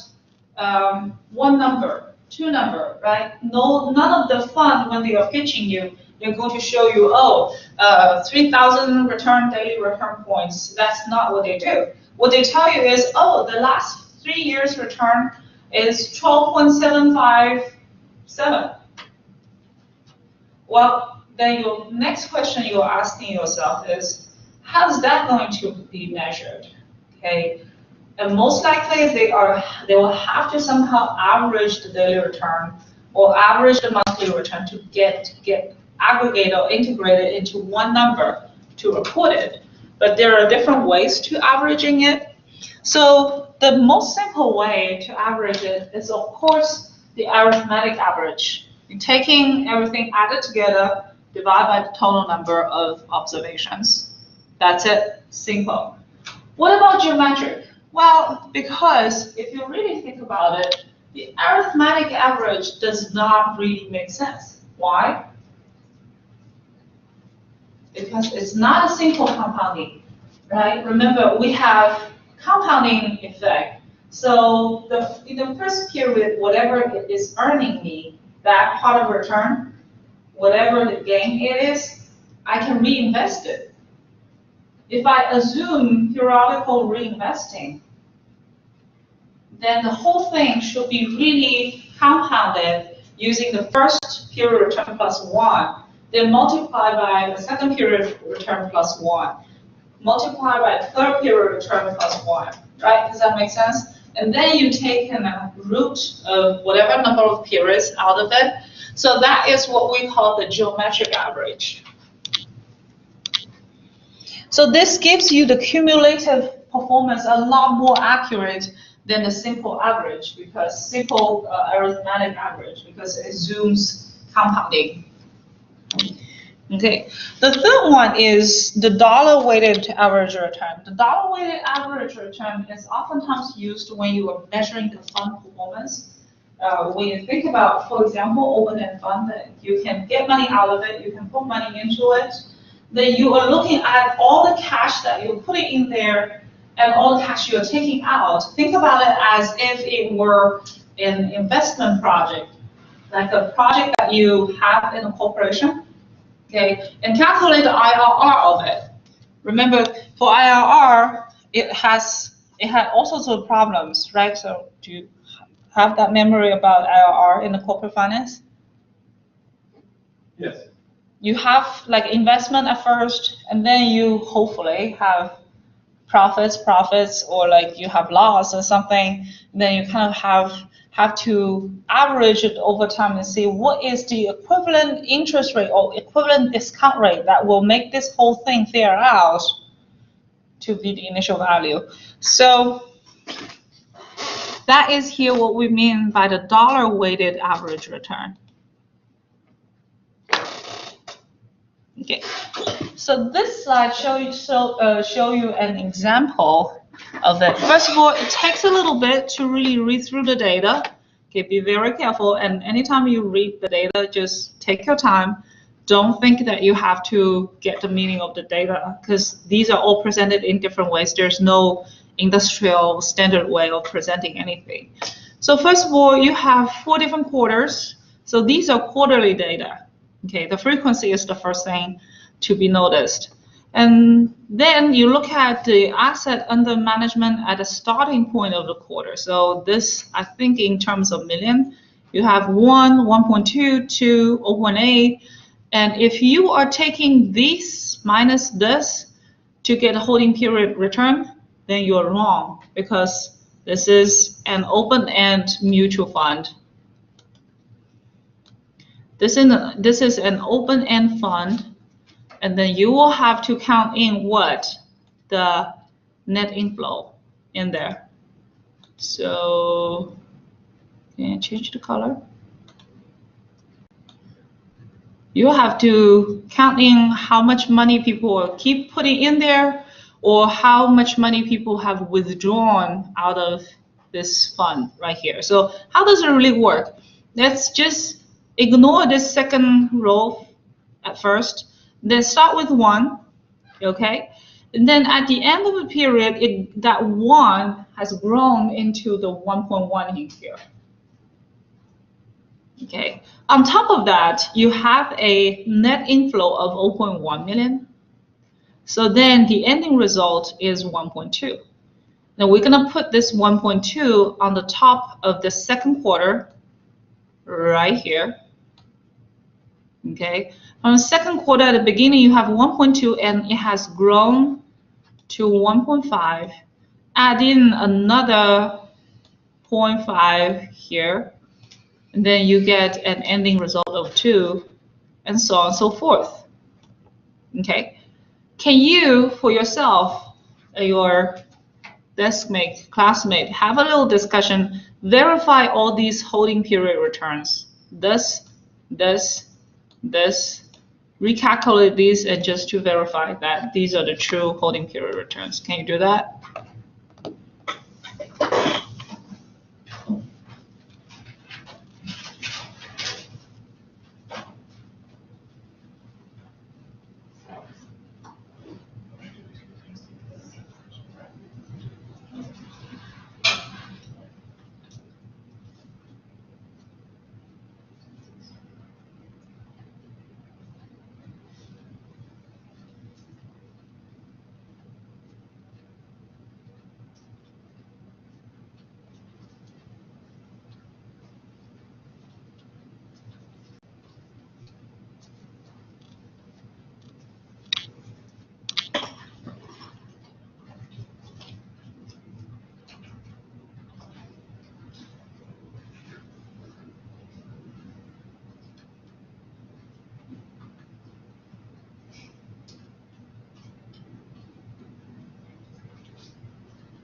one number, two number, right? None of the fund, when they are pitching you, they're going to show you, 3,000 daily return points. That's not what they do. What they tell you is, the last 3 years return is 12.757. Well, then your next question you're asking yourself is, how's that going to be measured? Okay, and most likely they will have to somehow average the daily return or average the monthly return to get aggregated or integrated into one number to report it. But there are different ways to averaging it. So the most simple way to average it is, of course, the arithmetic average. You're taking everything added together, divide by the total number of observations. That's it, simple. What about geometric? Well, because if you really think about it, the arithmetic average does not really make sense. Why? Because it's not a simple compounding, right? Remember, we have compounding effect. So in the first period, whatever it is earning me, that part of return, whatever the gain it is, I can reinvest it. If I assume periodical reinvesting, then the whole thing should be really compounded using the first period return plus 1, then multiply by the second period return plus 1, multiply by the third period return plus 1, right? Does that make sense? And then you take a root of whatever number of periods out of it. So that is what we call the geometric average. So this gives you the cumulative performance a lot more accurate than the simple average, because simple arithmetic average, because it zooms compounding. Okay, the third one is the dollar-weighted average return. The dollar-weighted average return is oftentimes used when you are measuring the fund performance. When you think about, for example, open-end fund, you can get money out of it, you can put money into it, then you are looking at all the cash that you're putting in there and all the cash you're taking out. Think about it as if it were an investment project, like a project that you have in a corporation. Okay, and calculate the IRR of it. Remember, for IRR, it had all sorts of problems, right? So do you have that memory about IRR in the corporate finance? Yes. You have like investment at first, and then you hopefully have profits, or like you have loss or something. And then you kind of have to average it over time and see what is the equivalent interest rate or equivalent discount rate that will make this whole thing fair out to be the initial value. So that is here what we mean by the dollar-weighted average return. Okay, so this slide show you an example of it. First of all, it takes a little bit to really read through the data. Okay, be very careful, and anytime you read the data, just take your time. Don't think that you have to get the meaning of the data, because these are all presented in different ways. There's no industrial standard way of presenting anything. So first of all, you have 4 different quarters. So these are quarterly data. Okay, the frequency is the first thing to be noticed. And then you look at the asset under management at the starting point of the quarter. So this, I think in terms of million, you have 1, 1.2, 2, 0.8. And if you are taking this minus this to get a holding period return, then you're wrong, because this is an open-end mutual fund. This is an open-end fund, and then you will have to count in what? The net inflow in there. So, can I change the color? You have to count in how much money people keep putting in there, or how much money people have withdrawn out of this fund right here. So how does it really work? Let's just ignore this second row at first, then start with 1, okay? And then at the end of the period, that 1 has grown into the 1.1 in here. Okay, on top of that, you have a net inflow of 0.1 million. So then the ending result is 1.2. Now we're gonna put this 1.2 on the top of the second quarter, right here. Okay, from the second quarter at the beginning, you have 1.2, and it has grown to 1.5, add in another 0.5 here, and then you get an ending result of 2, and so on and so forth. Okay? Can you, for yourself, your deskmate, classmate, have a little discussion, verify all these holding period returns? This, recalculate these, and just to verify that these are the true holding period returns. Can you do that?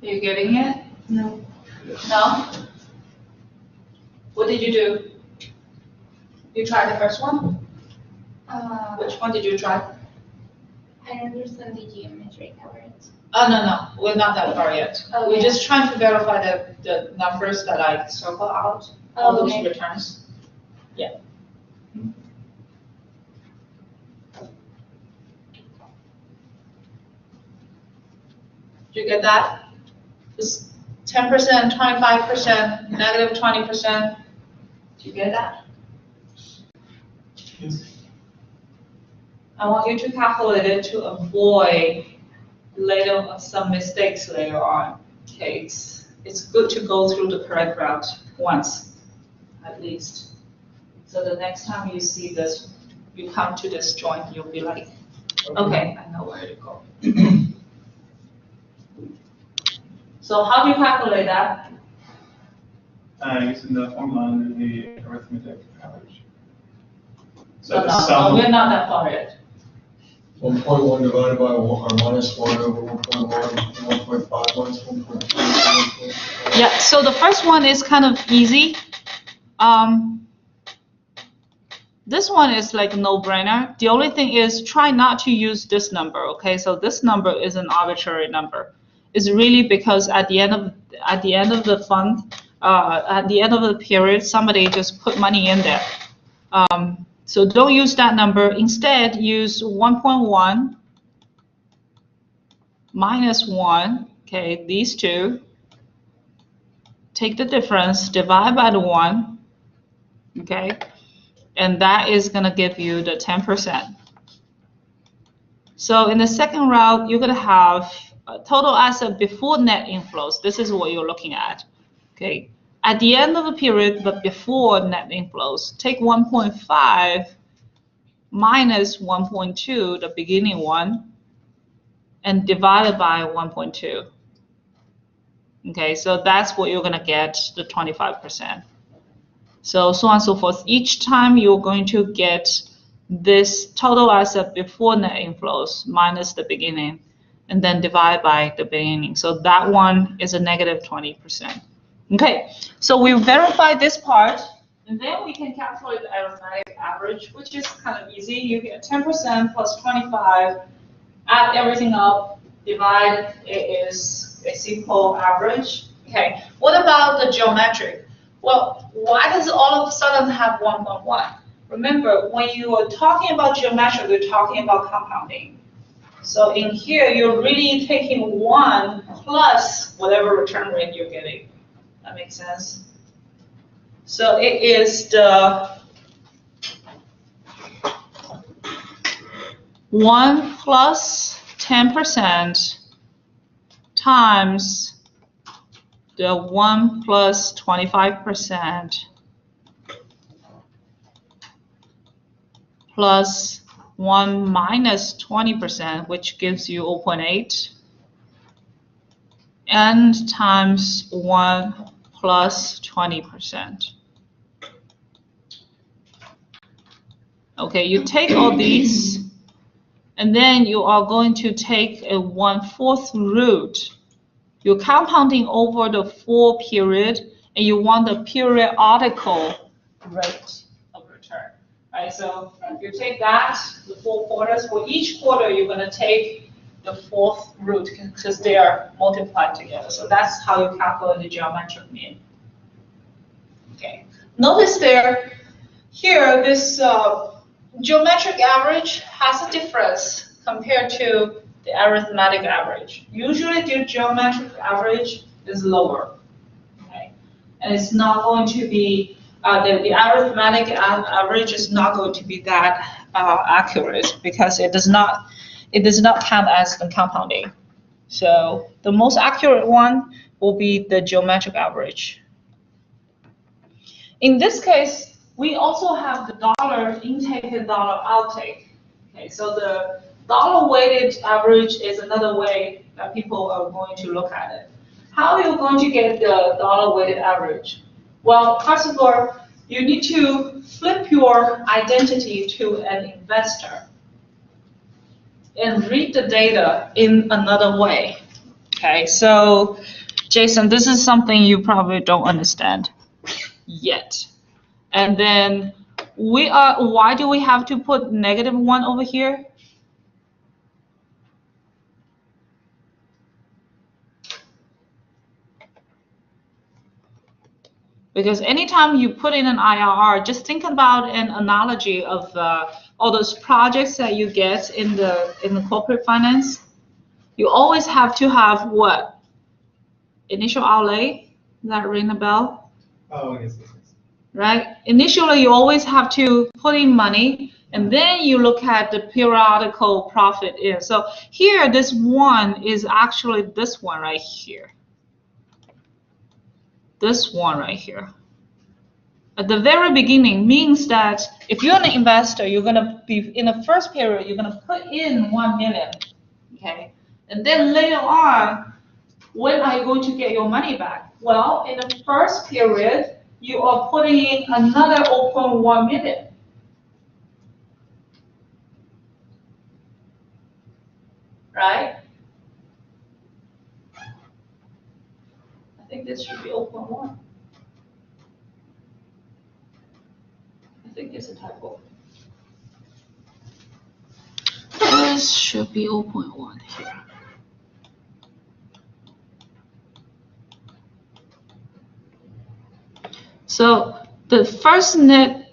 Are you getting it? No. No? What did you do? You tried the first one? Which one did you try? I don't understand the geometric average. Oh, no, we're not that far yet. Oh, We're yeah. just trying to verify the numbers that I circle out, all those Okay. returns. Yeah. Did you get that? It's 10%, 25%, negative 20%. Did you get that? Yes. I want you to calculate it to avoid later some mistakes later on. Okay, it's good to go through the correct route once, at least. So the next time you see this, you come to this joint, you'll be like, okay, I know where to go. So how do you calculate that? Using the formula under the arithmetic average. So No, the no, sum, we're not that far yet. 1.1 divided by 1, or minus 1 over 1.1, 1.5 minus 1.2. Yeah, so the first one is kind of easy. This one is like a no-brainer. The only thing is try not to use this number, okay? So this number is an arbitrary number. It's really because at the end of the fund, at the end of the period, somebody just put money in there. So don't use that number. Instead, use 1.1 minus 1, okay, these two. Take the difference, divide by the 1, okay? And that is going to give you the 10%. So in the second route, you're going to have a total asset before net inflows. This is what you're looking at, okay? At the end of the period, but before net inflows, take 1.5 minus 1.2, the beginning one, and divide it by 1.2. Okay, so that's what you're going to get, the 25%. So on and so forth. Each time you're going to get this total asset before net inflows minus the beginning, and then divide by the beginning. So that one is a negative 20%. Okay, so we verify this part, and then we can calculate the arithmetic average, which is kind of easy. You get 10% plus 25, add everything up, divide, it is a simple average. Okay, what about the geometric? Well, why does it all of a sudden have 1.1? Remember, when you are talking about geometric, you're talking about compounding. So in here, you're really taking 1 plus whatever return rate you're getting. That makes sense? So it is the 1 plus 10% times the 1 plus 25% plus 1 minus 20%, which gives you 0.8, n times 1 plus 20%. Okay, you take all these, and then you are going to take a 1/4 root. You're compounding over the 4 period, and you want the periodical rate of return, right? So you take that, the 4 quarters. For each quarter, you're going to take the 4th root because they are multiplied together. So that's how you calculate the geometric mean. Okay. Notice here, this geometric average has a difference compared to the arithmetic average. Usually the geometric average is lower, okay? And it's not going to be, the arithmetic average is not going to be that accurate because it does not count as the compounding. So the most accurate one will be the geometric average. In this case, we also have the dollar intake and dollar outtake. Okay, so the dollar weighted average is another way that people are going to look at it. How are you going to get the dollar weighted average? Well, first of all, you need to flip your identity to an investor and read the data in another way. Okay, so Jason, this is something you probably don't understand yet. And then why do we have to put -1 over here? Because anytime you put in an IRR, just think about an analogy of all those projects that you get in the corporate finance. You always have to have what? Initial outlay? Does that ring a bell? Oh, yes. Right? Initially, you always have to put in money, and then you look at the periodical profit in. So here, this one is actually this one right here. This one right here. At the very beginning means that if you're an investor, you're going to be, in the first period, you're going to put in 1 million, okay? And then later on, when are you going to get your money back? Well, in the first period, you are putting in another 0.1 million. Right? I think this should be 0.1. I think it's a typo. This should be 0.1 here. So the first net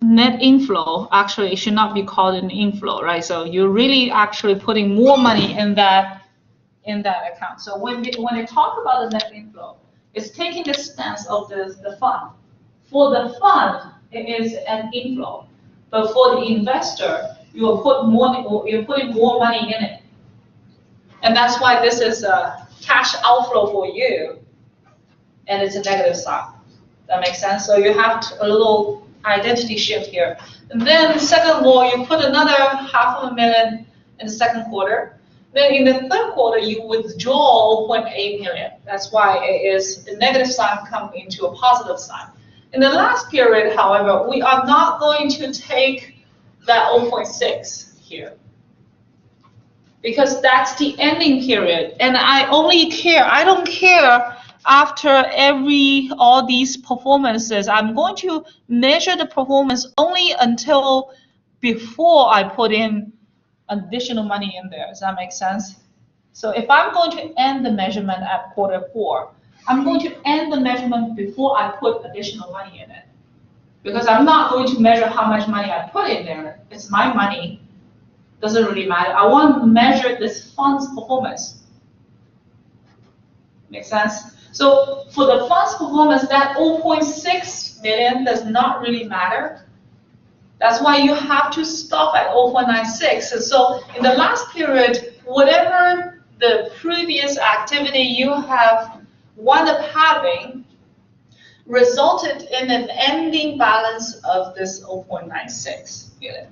inflow, actually it should not be called an inflow, right? So you're really actually putting more money in that account. So when they talk about the net inflow, it's taking the stance of the fund. For the fund, it is an inflow, but for the investor, you're putting more money in it, and that's why this is a cash outflow for you, and it's a negative sign. That makes sense? So you have a little identity shift here. And then second of all, you put another $500,000 in the second quarter. Then in the third quarter, you withdraw 0.8 million. That's why it is a negative sign coming into a positive sign. In the last period, however, we are not going to take that 0.6 here, because that's the ending period. And I don't care after all these performances. I'm going to measure the performance only until before I put in additional money in there. Does that make sense? So if I'm going to end the measurement at quarter 4, I'm going to end the measurement before I put additional money in it. Because I'm not going to measure how much money I put in there. It's my money. Doesn't really matter. I want to measure this fund's performance. Make sense? So for the fund's performance, that 0.6 million does not really matter. That's why you have to stop at 0.96. And so in the last period, whatever the previous activity you have wound up having resulted in an ending balance of this 0.96 million.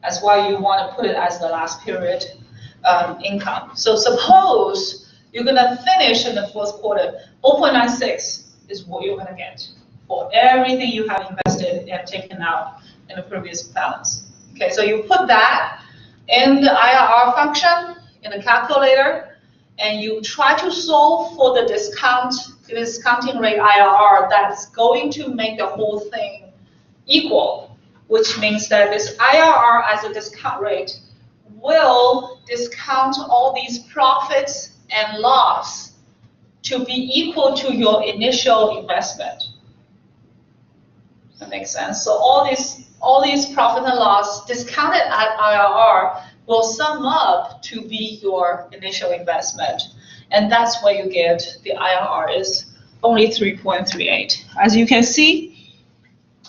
That's why you want to put it as the last period. income. So suppose you're gonna finish in the fourth quarter, 0.96 is what you're gonna get for everything you have invested and taken out in the previous balance. Okay, so you put that in the IRR function, in the calculator, and you try to solve for the discounting rate IRR that's going to make the whole thing equal, which means that this IRR as a discount rate will discount all these profits and loss to be equal to your initial investment. That makes sense. So all these profit and loss discounted at IRR will sum up to be your initial investment. And that's where you get the IRR is only 3.38. As you can see,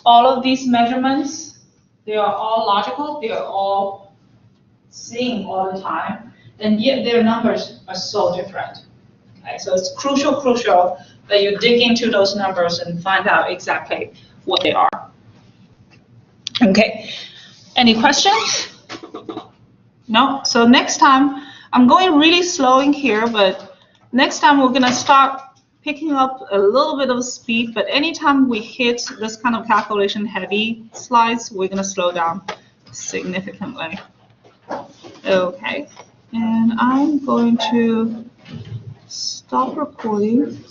all of these measurements, they are all logical, they are all seen all the time, and yet their numbers are so different. Okay, so it's crucial that you dig into those numbers and find out exactly what they are. Okay, any questions? No? So next time, I'm going really slow in here, but next time we're gonna start picking up a little bit of speed, but anytime we hit this kind of calculation heavy slides, we're gonna slow down significantly. Okay, and I'm going to stop recording.